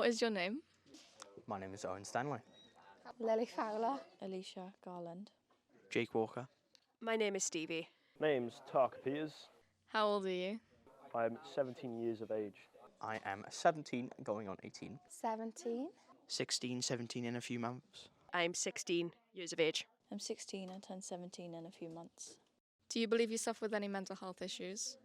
What is your name? My name is Owen Stanley. Lily Fowler. Alicia Garland. Jake Walker. My name is Stevie. Name's Tark Peters. How old are you? I'm 17 years of age. I am 17, going on 18. 17. 16, 17 in a few months. I'm 16 years of age. I'm 16 and turn 17 in a few months. Do you believe you suffer with any mental health issues?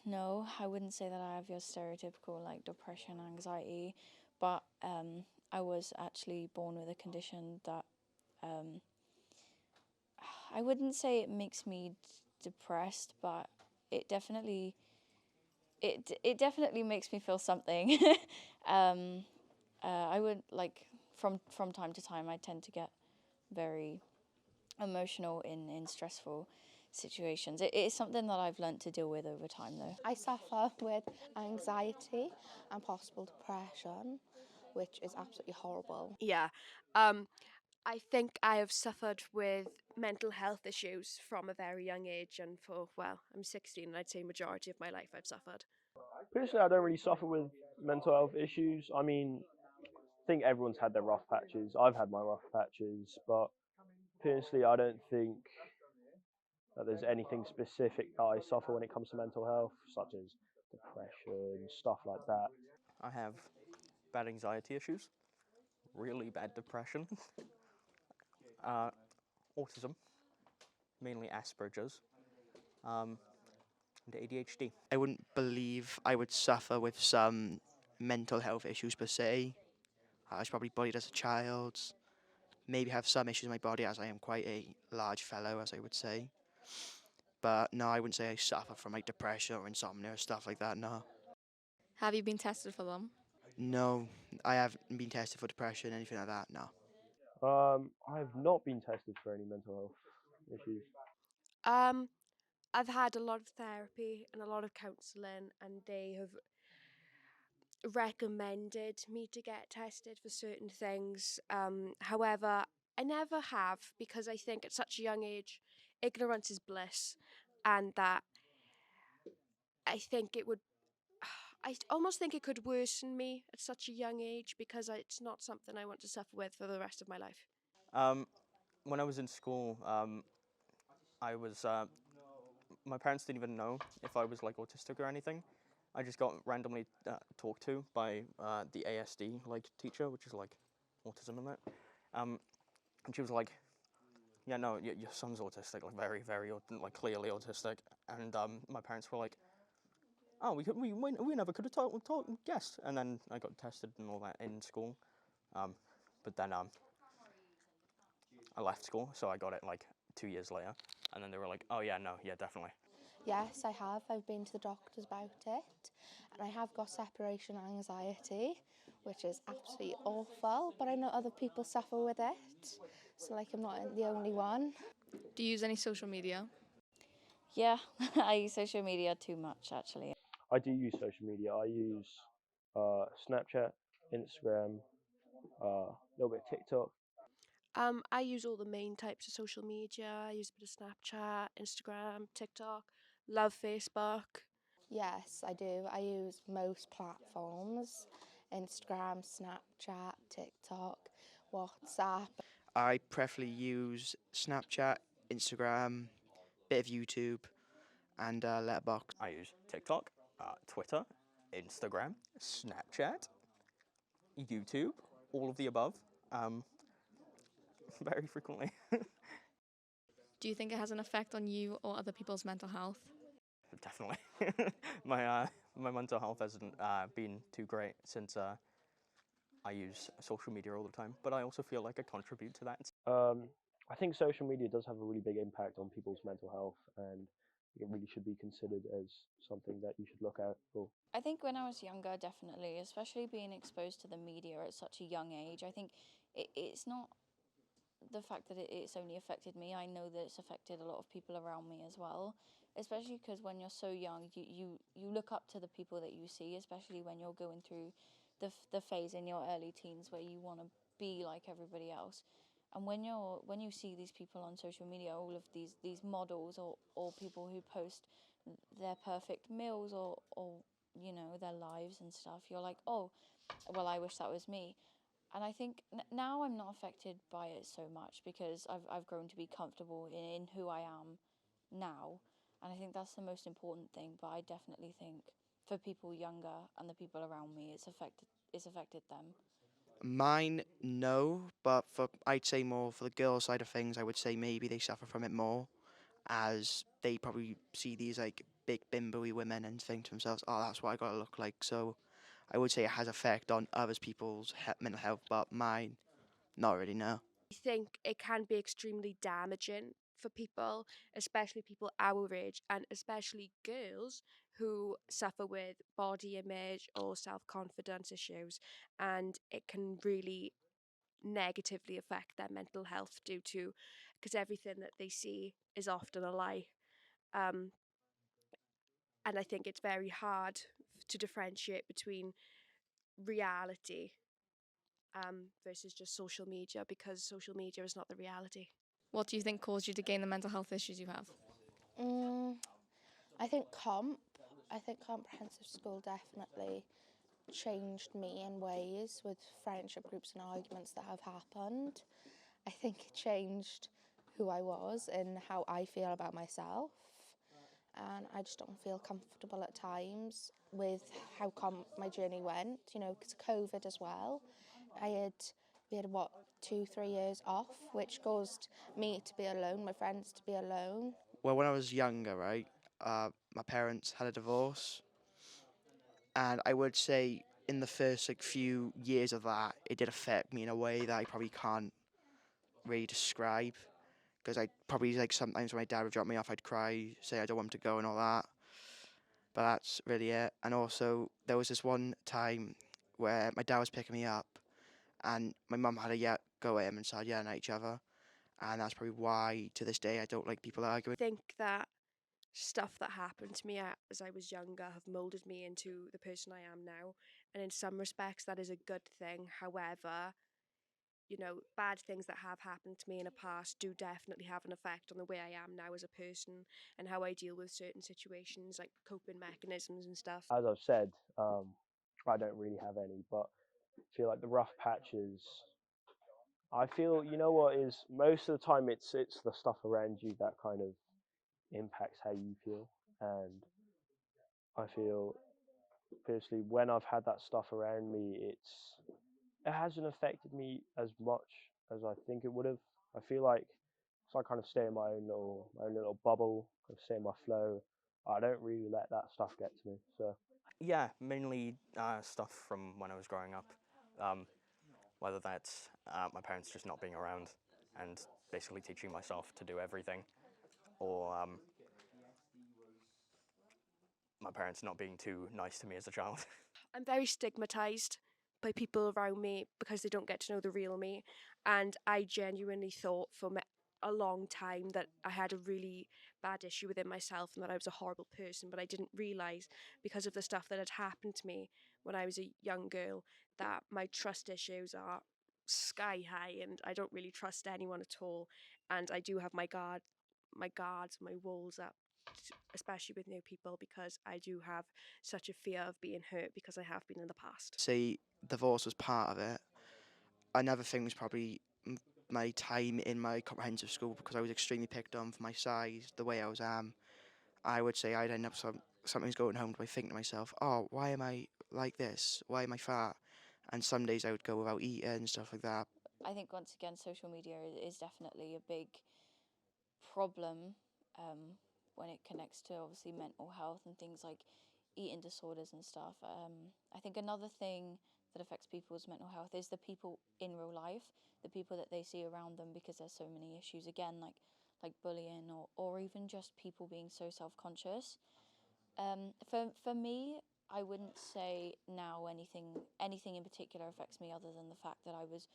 No, I wouldn't say that I have your stereotypical like depression, anxiety, but I was actually born with a condition that I wouldn't say it makes me depressed, but it definitely makes me feel something. I would like from time to time I tend to get very emotional in stressful situations. It is something that I've learnt to deal with over time though. I suffer with anxiety and possible depression, which is absolutely horrible. Yeah. I think I have suffered with mental health issues from a very young age, and I'm 16 and I'd say majority of my life I've suffered. Personally, I don't really suffer with mental health issues. I mean, I think everyone's had their rough patches. I've had my rough patches, but personally, I don't think that there's anything specific that I suffer when it comes to mental health, such as depression, stuff like that. I have bad anxiety issues, really bad depression, autism, mainly Asperger's, and ADHD. I wouldn't believe I would suffer with some mental health issues per se. I was probably bullied as a child. Maybe have some issues in my body as I am quite a large fellow, as I would say. But no, I wouldn't say I suffer from like depression or insomnia or stuff like that, no. Have you been tested for them? No, I haven't been tested for depression, anything like that, no. I have not been tested for any mental health issues. I've had a lot of therapy and a lot of counselling, and they have recommended me to get tested for certain things. However, I never have, because I think at such a young age, ignorance is bliss, and that I think it would. I almost think it could worsen me at such a young age, because it's not something I want to suffer with for the rest of my life. When I was in school, I was my parents didn't even know if I was like autistic or anything. I just got randomly talked to by the ASD like teacher, which is like autism and that. And she was like, "Yeah, no, your son's autistic, like very, very, like clearly autistic." And my parents were like, "Oh, we never could have guessed." And then I got tested and all that in school, but then I left school, so I got it like 2 years later, and then they were like, "Oh yeah, no, yeah, definitely." Yes, I have. I've been to the doctors about it, and I have got separation anxiety, which is absolutely awful, but I know other people suffer with it, so like I'm not the only one. Do you use any social media? Yeah, I use social media too much actually. I do use social media. I use Snapchat, Instagram, a little bit of TikTok. I use all the main types of social media. I use a bit of Snapchat, Instagram, TikTok, love Facebook. Yes, I do. I use most platforms: Instagram, Snapchat, TikTok, WhatsApp. I preferably use Snapchat, Instagram, bit of YouTube, and Letterboxd. I use TikTok, Twitter, Instagram, Snapchat, YouTube, all of the above, very frequently. Do you think it has an effect on you or other people's mental health? Definitely. My mental health hasn't been too great since I use social media all the time, but I also feel like I contribute to that. I think social media does have a really big impact on people's mental health, and it really should be considered as something that you should look out for. I think when I was younger, definitely, especially being exposed to the media at such a young age, I think it's not the fact that it's only affected me. I know that it's affected a lot of people around me as well, especially because when you're so young, you look up to the people that you see, especially when you're going through the phase in your early teens where you want to be like everybody else. And when you see these people on social media, all of these models or people who post their perfect meals or you know their lives and stuff, you're like, oh, well, I wish that was me. And I think now I'm not affected by it so much because I've grown to be comfortable in who I am now. And I think that's the most important thing. But I definitely think for people younger and the people around me, it's affected them. Mine, no, but I'd say more for the girl side of things, I would say maybe they suffer from it more, as they probably see these like big bimbo-y women and think to themselves, oh, that's what I gotta look like. So I would say it has effect on others people's mental health, but mine, not really, no. I think it can be extremely damaging for people, especially people our age, and especially girls who suffer with body image or self confidence issues. And it can really negatively affect their mental health due to because everything that they see is often a lie. Um, and I think it's very hard to differentiate between reality versus just social media because social media is not the reality. What do you think caused you to gain the mental health issues you have? Mm, I think I think comprehensive school definitely changed me in ways with friendship groups and arguments that have happened. I think it changed who I was and how I feel about myself. And I just don't feel comfortable at times with how my journey went, you know, because of COVID as well. We had what, 2-3 years off, which caused me to be alone, my friends to be alone. Well, when I was younger, right, my parents had a divorce, and I would say in the first like few years of that, it did affect me in a way that I probably can't really describe. Because I probably like sometimes when my dad would drop me off, I'd cry, say I don't want him to go and all that. But that's really it. And also there was this one time where my dad was picking me up, and my mum had a go at him and started yelling at each other. And that's probably why to this day I don't like people I arguing. think that stuff that happened to me as I was younger have molded me into the person I am now. And in some respects, that is a good thing. However, you know, bad things that have happened to me in the past do definitely have an effect on the way I am now as a person and how I deal with certain situations, like coping mechanisms and stuff. As I've said, I don't really have any, but I feel like the rough patches. I feel, you know what is, most of the time it's the stuff around you that kind of impacts how you feel. And I feel personally when I've had that stuff around me, it hasn't affected me as much as I think it would have. I feel like so I kind of stay in my own little bubble, kind of stay in my flow. I don't really let that stuff get to me. So Yeah, mainly stuff from when I was growing up. Um, whether that's my parents just not being around and basically teaching myself to do everything, or my parents not being too nice to me as a child. I'm very stigmatized by people around me because they don't get to know the real me. And I genuinely thought for a long time that I had a really bad issue within myself and that I was a horrible person. But I didn't realize because of the stuff that had happened to me when I was a young girl that my trust issues are sky high and I don't really trust anyone at all. And I do have my guards, my walls up, especially with new people, because I do have such a fear of being hurt because I have been in the past. Say divorce was part of it. Another thing was probably my time in my comprehensive school because I was extremely picked on for my size, the way I was I would say I'd end up something's going home. I think to myself, oh, why am I like this? Why am I fat? And some days I would go without eating and stuff like that. I think once again, social media is definitely a big problem when it connects to obviously mental health and things like eating disorders and stuff. I think another thing that affects people's mental health is the people in real life, the people that they see around them, because there's so many issues again, like bullying or even just people being so self-conscious. For me, I wouldn't say now anything in particular affects me other than the fact that I was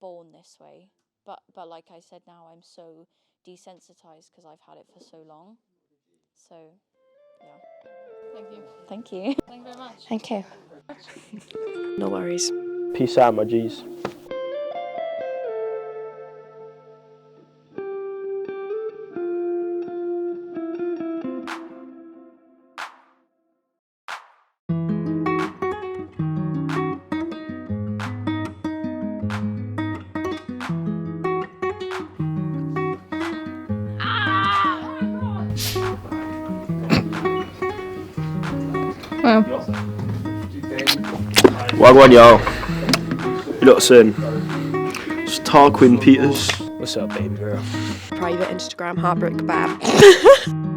born this way. But like I said, now I'm so desensitized because I've had it for so long. So yeah. Thank you. Thank you. Thank you very much. Thank you. No worries. peace out, my G's. Wow. Wagwan yo. You lot soon. It's Tarquin Peters. What's up, baby girl? Private Instagram, Heartbreak Kebab.